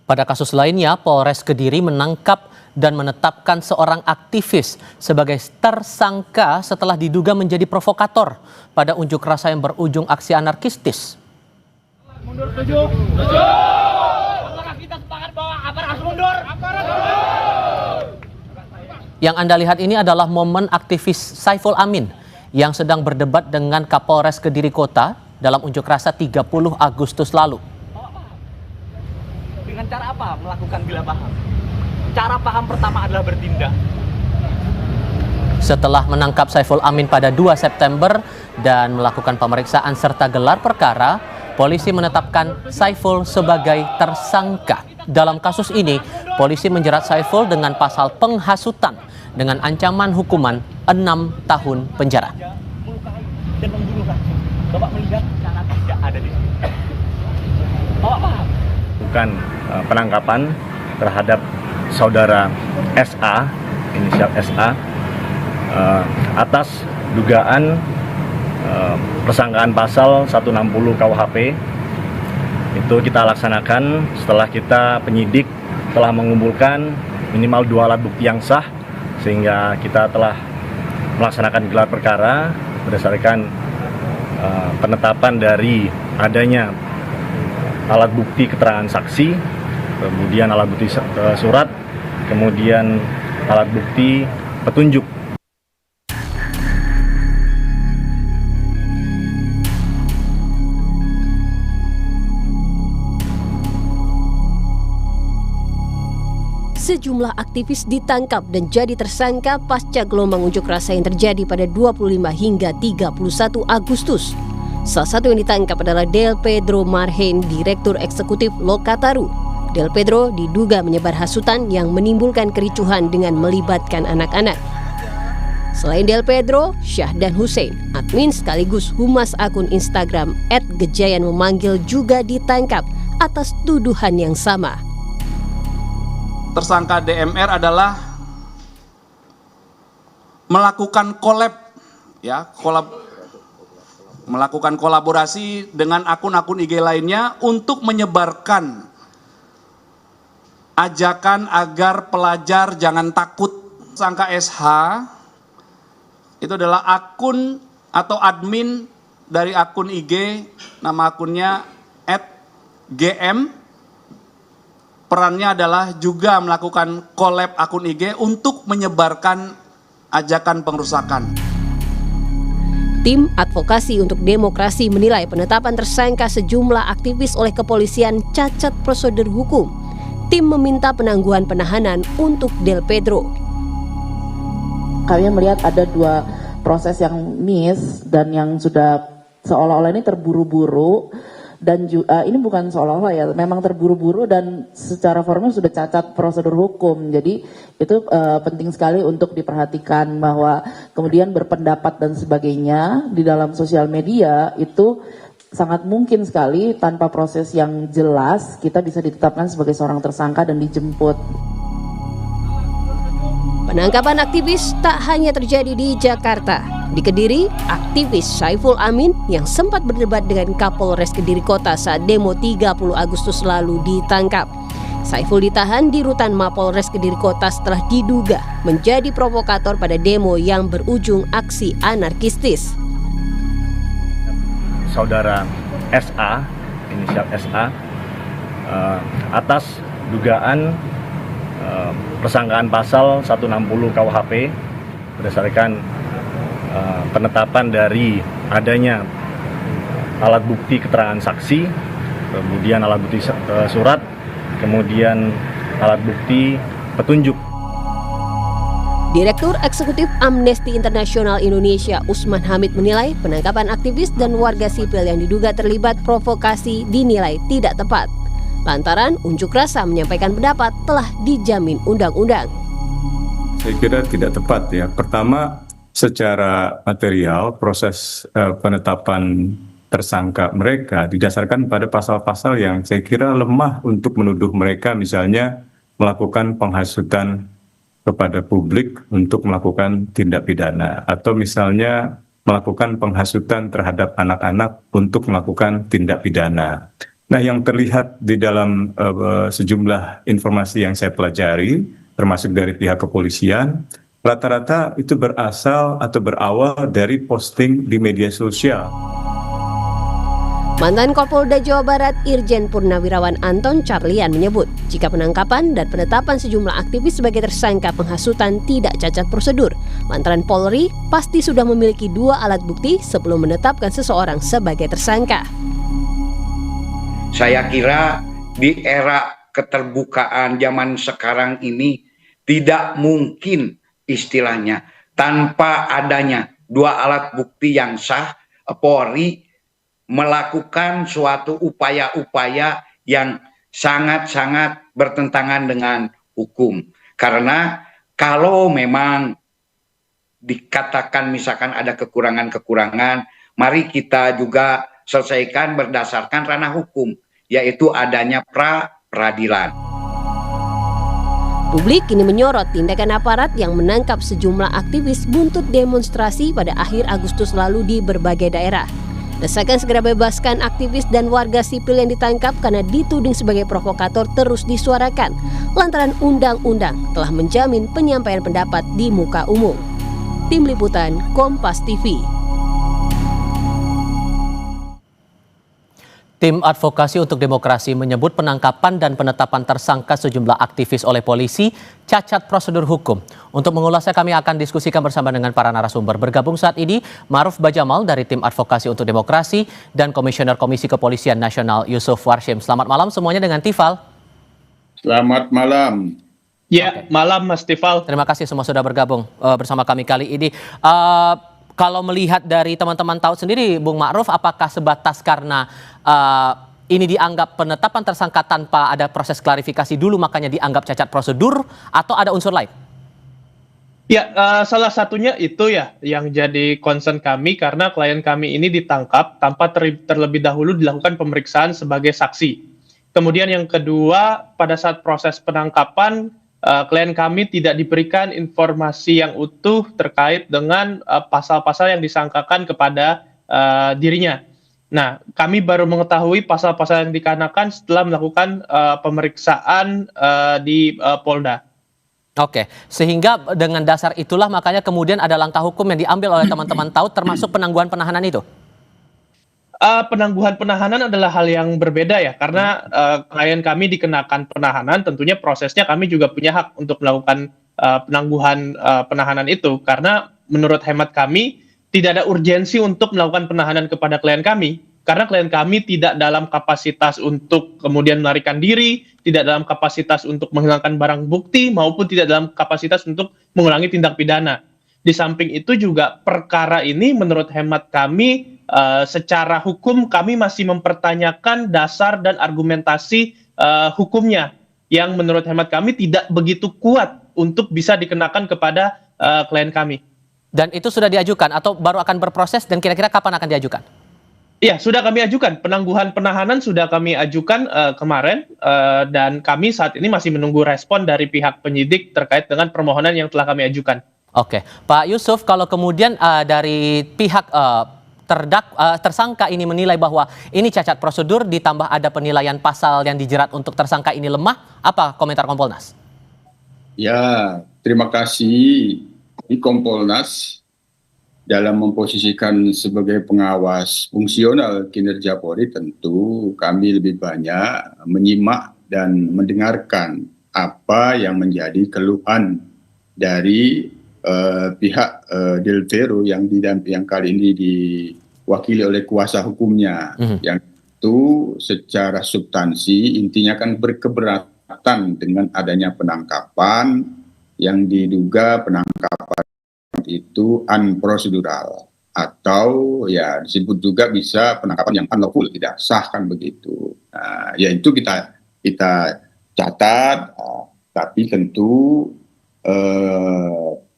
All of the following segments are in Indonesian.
Pada kasus lainnya, Polres Kediri menangkap dan menetapkan seorang aktivis sebagai tersangka setelah diduga menjadi provokator pada unjuk rasa yang berujung aksi anarkistis. Mundur, setuju? Setuju! Apakah kita sepakat bahwa aparat harus mundur? Aparat mundur! Yang Anda lihat ini adalah momen aktivis Saiful Amin yang sedang berdebat dengan Kapolres Kediri Kota dalam unjuk rasa 30 Agustus lalu. Dengan cara apa melakukan gila paham? Cara paham pertama adalah bertindak. Setelah menangkap Saiful Amin pada 2 September dan melakukan pemeriksaan serta gelar perkara, polisi menetapkan Saiful sebagai tersangka. Dalam kasus ini, polisi menjerat Saiful dengan pasal penghasutan dengan ancaman hukuman 6 tahun penjara. Dan membunuh rakyat. Bapak melihat cara tidak ada di sini. Bapak paham? Bukan penangkapan terhadap saudara SA, inisial SA, atas dugaan persangkaan pasal 160 KUHP. Itu kita laksanakan setelah kita penyidik telah mengumpulkan minimal 2 alat bukti yang sah, sehingga kita telah melaksanakan gelar perkara berdasarkan penetapan dari adanya alat bukti keterangan saksi, kemudian alat bukti surat, kemudian alat bukti petunjuk. Sejumlah aktivis ditangkap dan jadi tersangka pasca gelombang unjuk rasa yang terjadi pada 25 hingga 31 Agustus. Salah satu yang ditangkap adalah Del Pedro Marhen, Direktur Eksekutif Lokataru. Del Pedro diduga menyebar hasutan yang menimbulkan kericuhan dengan melibatkan anak-anak. Selain Del Pedro, Syahdan Hussein, admin sekaligus humas akun Instagram @gejayan memanggil, juga ditangkap atas tuduhan yang sama. Tersangka DMR adalah melakukan melakukan kolaborasi dengan akun-akun IG lainnya untuk menyebarkan ajakan agar pelajar jangan takut. Tersangka SH itu adalah akun atau admin dari akun IG, nama akunnya @gm. Perannya adalah juga melakukan collab akun IG untuk menyebarkan ajakan pengerusakan. Tim Advokasi untuk Demokrasi menilai penetapan tersangka sejumlah aktivis oleh kepolisian cacat prosedur hukum. Tim meminta penangguhan penahanan untuk Del Pedro. Kami melihat ada 2 proses yang miss dan yang sudah seolah-olah ini terburu-buru. Dan ini bukan seolah-olah ya, memang terburu-buru dan secara formal sudah cacat prosedur hukum. Jadi itu penting sekali untuk diperhatikan bahwa kemudian berpendapat dan sebagainya di dalam sosial media itu sangat mungkin sekali tanpa proses yang jelas kita bisa ditetapkan sebagai seorang tersangka dan dijemput. Penangkapan aktivis tak hanya terjadi di Jakarta. Di Kediri, aktivis Saiful Amin yang sempat berdebat dengan Kapolres Kediri Kota saat demo 30 Agustus lalu ditangkap. Saiful ditahan di rutan Mapolres Kediri Kota setelah diduga menjadi provokator pada demo yang berujung aksi anarkistis. Saudara SA, inisial SA, atas dugaan persangkaan pasal 160 KUHP berdasarkan penetapan dari adanya alat bukti keterangan saksi, kemudian alat bukti surat, kemudian alat bukti petunjuk. Direktur Eksekutif Amnesty International Indonesia Usman Hamid menilai penangkapan aktivis dan warga sipil yang diduga terlibat provokasi dinilai tidak tepat. Lantaran unjuk rasa menyampaikan pendapat telah dijamin undang-undang. Saya kira tidak tepat ya. Pertama, secara material proses penetapan tersangka mereka didasarkan pada pasal-pasal yang saya kira lemah untuk menuduh mereka misalnya melakukan penghasutan kepada publik untuk melakukan tindak pidana atau misalnya melakukan penghasutan terhadap anak-anak untuk melakukan tindak pidana. Nah, yang terlihat di dalam sejumlah informasi yang saya pelajari, termasuk dari pihak kepolisian, rata-rata itu berasal atau berawal dari posting di media sosial. Mantan Kapolda Jawa Barat Irjen Purnawirawan Anton Carlian menyebut jika penangkapan dan penetapan sejumlah aktivis sebagai tersangka penghasutan tidak cacat prosedur, lantaran Polri pasti sudah memiliki 2 alat bukti sebelum menetapkan seseorang sebagai tersangka. Saya kira di era keterbukaan zaman sekarang ini tidak mungkin istilahnya tanpa adanya 2 alat bukti yang sah, Polri melakukan suatu upaya-upaya yang sangat-sangat bertentangan dengan hukum. Karena kalau memang dikatakan misalkan ada kekurangan-kekurangan, mari kita juga selesaikan berdasarkan ranah hukum, yaitu adanya pra-peradilan. Publik kini menyorot tindakan aparat yang menangkap sejumlah aktivis buntut demonstrasi pada akhir Agustus lalu di berbagai daerah. Desakan segera bebaskan aktivis dan warga sipil yang ditangkap karena dituding sebagai provokator terus disuarakan lantaran undang-undang telah menjamin penyampaian pendapat di muka umum. Tim Liputan Kompas TV. Tim Advokasi untuk Demokrasi menyebut penangkapan dan penetapan tersangka sejumlah aktivis oleh polisi cacat prosedur hukum. Untuk mengulasnya kami akan diskusikan bersama dengan para narasumber. Bergabung saat ini Ma'ruf Bajamal dari Tim Advokasi untuk Demokrasi dan Komisioner Komisi Kepolisian Nasional Yusuf Warshim. Selamat malam semuanya dengan Tifal. Selamat malam. Ya, malam Mas Tifal. Terima kasih semua sudah bergabung bersama kami kali ini. Kalau melihat dari teman-teman tahu sendiri, Bung Ma'ruf, apakah sebatas karena ini dianggap penetapan tersangka tanpa ada proses klarifikasi dulu makanya dianggap cacat prosedur atau ada unsur lain? Ya, salah satunya itu ya yang jadi concern kami karena klien kami ini ditangkap tanpa terlebih dahulu dilakukan pemeriksaan sebagai saksi. Kemudian yang kedua, pada saat proses penangkapan, klien kami tidak diberikan informasi yang utuh terkait dengan pasal-pasal yang disangkakan kepada dirinya. Nah, kami baru mengetahui pasal-pasal yang dikenakan setelah melakukan pemeriksaan di Polda. Oke, sehingga dengan dasar itulah makanya kemudian ada langkah hukum yang diambil oleh teman-teman tahu termasuk penangguhan penahanan itu? Penangguhan penahanan adalah hal yang berbeda ya, karena klien kami dikenakan penahanan, tentunya prosesnya kami juga punya hak untuk melakukan penangguhan penahanan itu, karena menurut hemat kami tidak ada urgensi untuk melakukan penahanan kepada klien kami, karena klien kami tidak dalam kapasitas untuk kemudian melarikan diri, tidak dalam kapasitas untuk menghilangkan barang bukti, maupun tidak dalam kapasitas untuk mengulangi tindak pidana. Di samping itu juga perkara ini menurut hemat kami secara hukum kami masih mempertanyakan dasar dan argumentasi hukumnya yang menurut hemat kami tidak begitu kuat untuk bisa dikenakan kepada klien kami. Dan itu sudah diajukan atau baru akan berproses dan kira-kira kapan akan diajukan? Iya, sudah kami ajukan. Penangguhan penahanan sudah kami ajukan kemarin dan kami saat ini masih menunggu respon dari pihak penyidik terkait dengan permohonan yang telah kami ajukan. Oke, Pak Yusuf, kalau kemudian dari pihak tersangka ini menilai bahwa ini cacat prosedur ditambah ada penilaian pasal yang dijerat untuk tersangka ini lemah, apa komentar Kompolnas? Ya, terima kasih. Di Kompolnas dalam memposisikan sebagai pengawas fungsional kinerja Polri tentu kami lebih banyak menyimak dan mendengarkan apa yang menjadi keluhan dari pihak Delvero yang kali ini diwakili oleh kuasa hukumnya, yang itu secara substansi intinya kan berkeberatan dengan adanya penangkapan yang diduga penangkapan itu unprocedural atau ya disebut juga bisa penangkapan yang unlawful, tidak sah kan begitu. Nah, ya itu kita catat, tapi tentu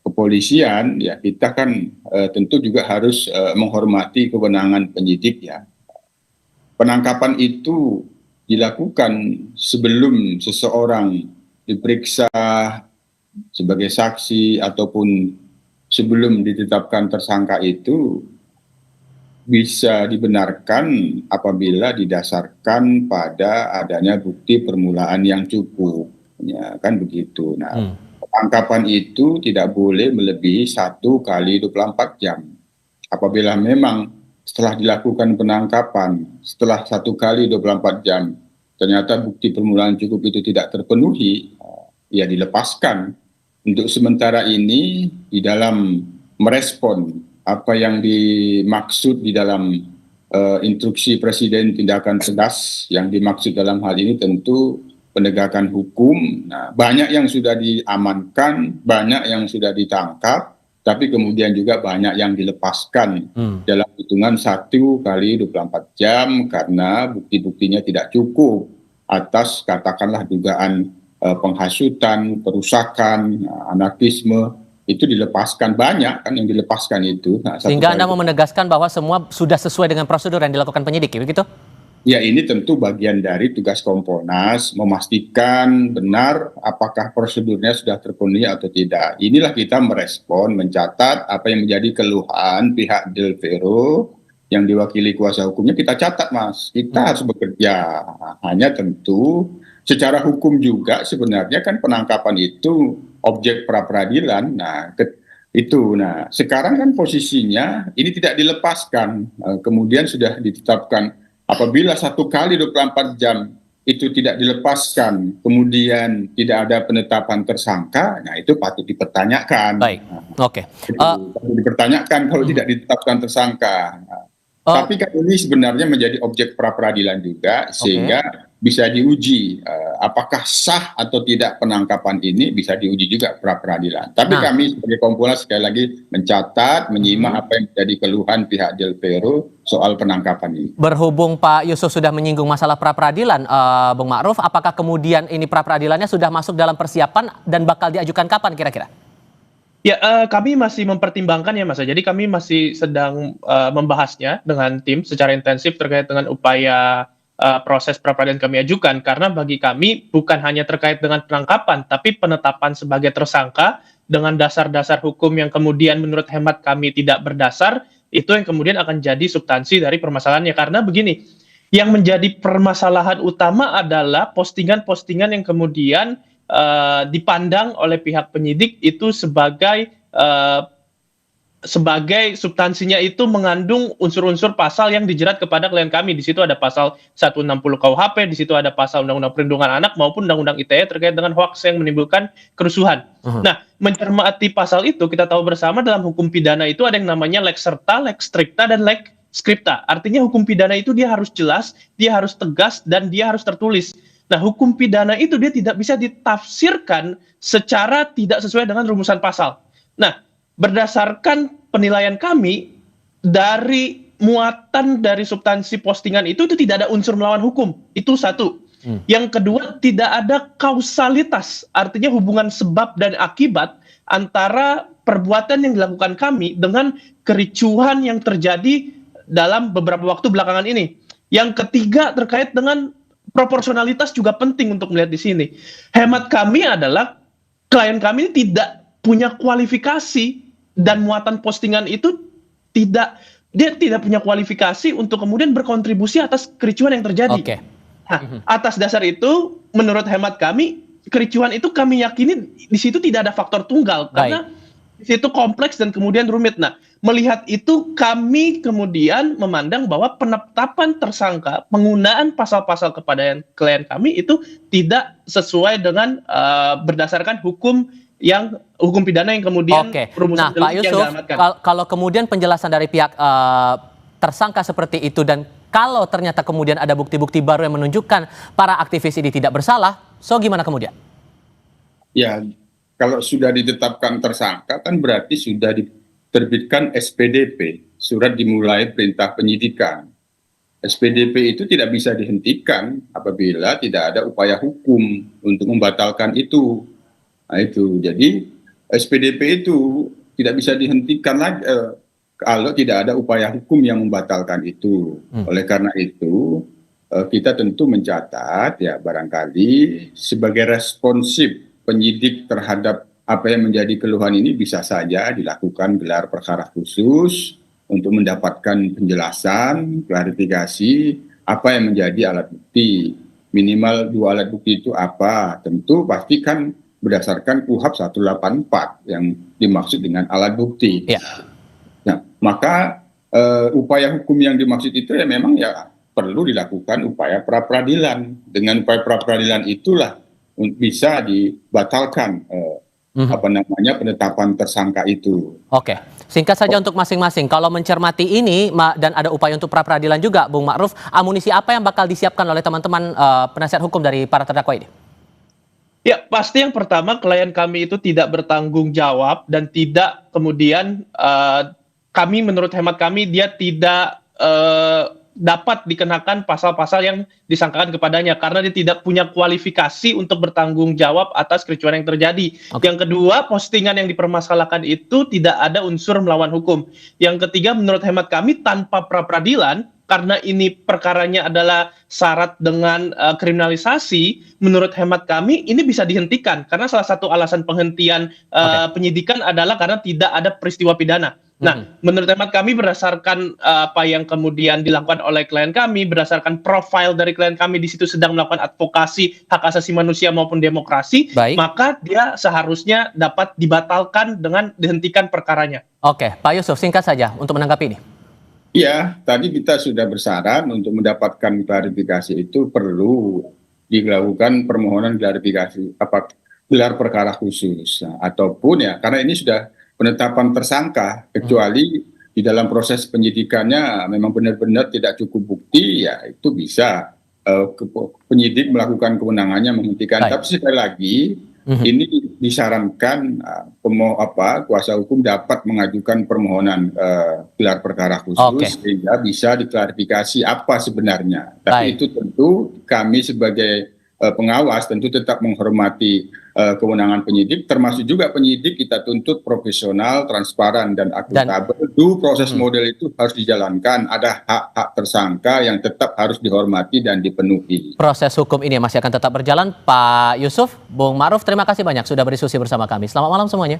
kepolisian ya kita kan tentu juga harus menghormati kewenangan penyidik ya. Penangkapan itu dilakukan sebelum seseorang diperiksa sebagai saksi ataupun sebelum ditetapkan tersangka itu bisa dibenarkan apabila didasarkan pada adanya bukti permulaan yang cukup, ya kan begitu. Nah, penangkapan itu tidak boleh melebihi 1 kali 24 jam. Apabila memang setelah dilakukan penangkapan, setelah 1 kali 24 jam, ternyata bukti permulaan cukup itu tidak terpenuhi, ya dilepaskan. Untuk sementara ini, di dalam merespon apa yang dimaksud di dalam instruksi Presiden tindakan tegas, yang dimaksud dalam hal ini tentu penegakan hukum. Nah, banyak yang sudah diamankan, banyak yang sudah ditangkap, tapi kemudian juga banyak yang dilepaskan dalam hitungan 1 kali 24 jam karena bukti-buktinya tidak cukup atas katakanlah dugaan penghasutan, perusakan, anarkisme. Itu dilepaskan, banyak kan yang dilepaskan itu. Nah, sehingga Anda mau menegaskan bahwa semua sudah sesuai dengan prosedur yang dilakukan penyidik, begitu? Ya, ini tentu bagian dari tugas Kompolnas memastikan benar apakah prosedurnya sudah terpenuhi atau tidak. Inilah kita merespon, mencatat apa yang menjadi keluhan pihak Delvero yang diwakili kuasa hukumnya, kita catat, Mas. Kita harus bekerja. Hanya tentu secara hukum juga sebenarnya kan penangkapan itu objek pra-peradilan. Nah, nah sekarang kan posisinya ini tidak dilepaskan. Kemudian sudah ditetapkan apabila 1 kali 24 jam itu tidak dilepaskan, kemudian tidak ada penetapan tersangka, nah itu patut dipertanyakan. Baik, oke. Patut dipertanyakan kalau tidak ditetapkan tersangka. Tapi kan ini sebenarnya menjadi objek pra-peradilan juga, sehingga bisa diuji apakah sah atau tidak penangkapan ini, bisa diuji juga pra-peradilan. Tapi kami sebagai Kompolnas sekali lagi mencatat, menyimak apa yang menjadi keluhan pihak Delvero soal penangkapan ini. Berhubung Pak Yusuf sudah menyinggung masalah pra-peradilan, Bung Ma'ruf, apakah kemudian ini pra-peradilannya sudah masuk dalam persiapan dan bakal diajukan kapan kira-kira? Ya, kami masih mempertimbangkan ya, Mas. Jadi kami masih sedang membahasnya dengan tim secara intensif terkait dengan upaya proses pra-peradilan kami ajukan, karena bagi kami bukan hanya terkait dengan penangkapan, tapi penetapan sebagai tersangka dengan dasar-dasar hukum yang kemudian menurut hemat kami tidak berdasar, itu yang kemudian akan jadi substansi dari permasalahannya. Karena begini, yang menjadi permasalahan utama adalah postingan-postingan yang kemudian dipandang oleh pihak penyidik itu sebagai substansinya itu mengandung unsur-unsur pasal yang dijerat kepada klien kami. Di situ ada pasal 160 KUHP, di situ ada pasal Undang-Undang Perlindungan Anak maupun Undang-Undang ITE terkait dengan hoaks yang menimbulkan kerusuhan. Nah, mencermati pasal itu, kita tahu bersama dalam hukum pidana itu ada yang namanya lex serta, lex stricta, dan lex scripta. Artinya hukum pidana itu dia harus jelas, dia harus tegas, dan dia harus tertulis. Nah, hukum pidana itu dia tidak bisa ditafsirkan secara tidak sesuai dengan rumusan pasal. Nah, berdasarkan penilaian kami, dari muatan dari substansi postingan itu tidak ada unsur melawan hukum. Itu satu. Yang kedua, tidak ada kausalitas, artinya hubungan sebab dan akibat antara perbuatan yang dilakukan kami dengan kericuhan yang terjadi dalam beberapa waktu belakangan ini. Yang ketiga, terkait dengan proporsionalitas juga penting untuk melihat di sini. Hemat kami adalah klien kami tidak punya kualifikasi dan muatan postingan itu dia tidak punya kualifikasi untuk kemudian berkontribusi atas kericuhan yang terjadi. Nah, atas dasar itu, menurut hemat kami, kericuhan itu kami yakini di situ tidak ada faktor tunggal karena di situ kompleks dan kemudian rumit. Nah, melihat itu kami kemudian memandang bahwa penetapan tersangka, penggunaan pasal-pasal kepada klien kami itu tidak sesuai dengan berdasarkan hukum pidana yang kemudian Nah, Pak Yusuf, kalau kemudian penjelasan dari pihak tersangka seperti itu, dan kalau ternyata kemudian ada bukti-bukti baru yang menunjukkan para aktivis ini tidak bersalah, so gimana kemudian? Ya, kalau sudah ditetapkan tersangka kan berarti sudah diterbitkan SPDP, surat dimulai perintah penyidikan. SPDP itu tidak bisa dihentikan apabila tidak ada upaya hukum untuk membatalkan itu. Nah itu, jadi SPDP itu tidak bisa dihentikan lagi kalau tidak ada upaya hukum yang membatalkan itu. Oleh karena itu kita tentu mencatat ya, barangkali sebagai responsif penyidik terhadap apa yang menjadi keluhan ini bisa saja dilakukan gelar perkara khusus untuk mendapatkan penjelasan, klarifikasi apa yang menjadi alat bukti. Minimal 2 alat bukti itu apa? Tentu pasti kan berdasarkan KUHP 184 yang dimaksud dengan alat bukti. Ya. Nah, maka upaya hukum yang dimaksud itu ya memang ya perlu dilakukan upaya pra-peradilan. Dengan upaya pra-peradilan itulah bisa dibatalkan penetapan tersangka itu. Oke, singkat saja untuk masing-masing. Kalau mencermati ini dan ada upaya untuk pra-peradilan juga, Bung Ma'ruf, amunisi apa yang bakal disiapkan oleh teman-teman penasihat hukum dari para terdakwa ini? Ya, pasti yang pertama klien kami itu tidak bertanggung jawab dan tidak kemudian kami menurut hemat kami dia tidak dapat dikenakan pasal-pasal yang disangkakan kepadanya karena dia tidak punya kualifikasi untuk bertanggung jawab atas kericuan yang terjadi. Yang kedua, postingan yang dipermasalahkan itu tidak ada unsur melawan hukum. Yang ketiga, menurut hemat kami tanpa pra-peradilan, karena ini perkaranya adalah syarat dengan kriminalisasi, menurut hemat kami ini bisa dihentikan karena salah satu alasan penghentian penyidikan adalah karena tidak ada peristiwa pidana. Nah, menurut hemat kami berdasarkan apa yang kemudian dilakukan oleh klien kami, berdasarkan profil dari klien kami di situ sedang melakukan advokasi hak asasi manusia maupun demokrasi, maka dia seharusnya dapat dibatalkan dengan dihentikan perkaranya. Oke, Pak Yusuf, singkat saja untuk menanggapi ini. Iya, tadi kita sudah bersaran untuk mendapatkan klarifikasi itu perlu dilakukan permohonan klarifikasi gelar perkara khusus ataupun ya karena ini sudah penetapan tersangka, kecuali di dalam proses penyidikannya memang benar-benar tidak cukup bukti, ya itu bisa penyidik melakukan kewenangannya menghentikan. Tapi sekali lagi ini disarankan kuasa hukum dapat mengajukan permohonan gelar perkara khusus sehingga bisa diklarifikasi apa sebenarnya. Tapi itu tentu kami sebagai pengawas tentu tetap menghormati kewenangan penyidik, termasuk juga penyidik kita tuntut profesional, transparan, dan akuntabel. Proses model itu harus dijalankan, ada hak-hak tersangka yang tetap harus dihormati dan dipenuhi. Proses hukum ini masih akan tetap berjalan. Pak Yusuf, Bung Ma'ruf, terima kasih banyak sudah berdiskusi bersama kami. Selamat malam semuanya.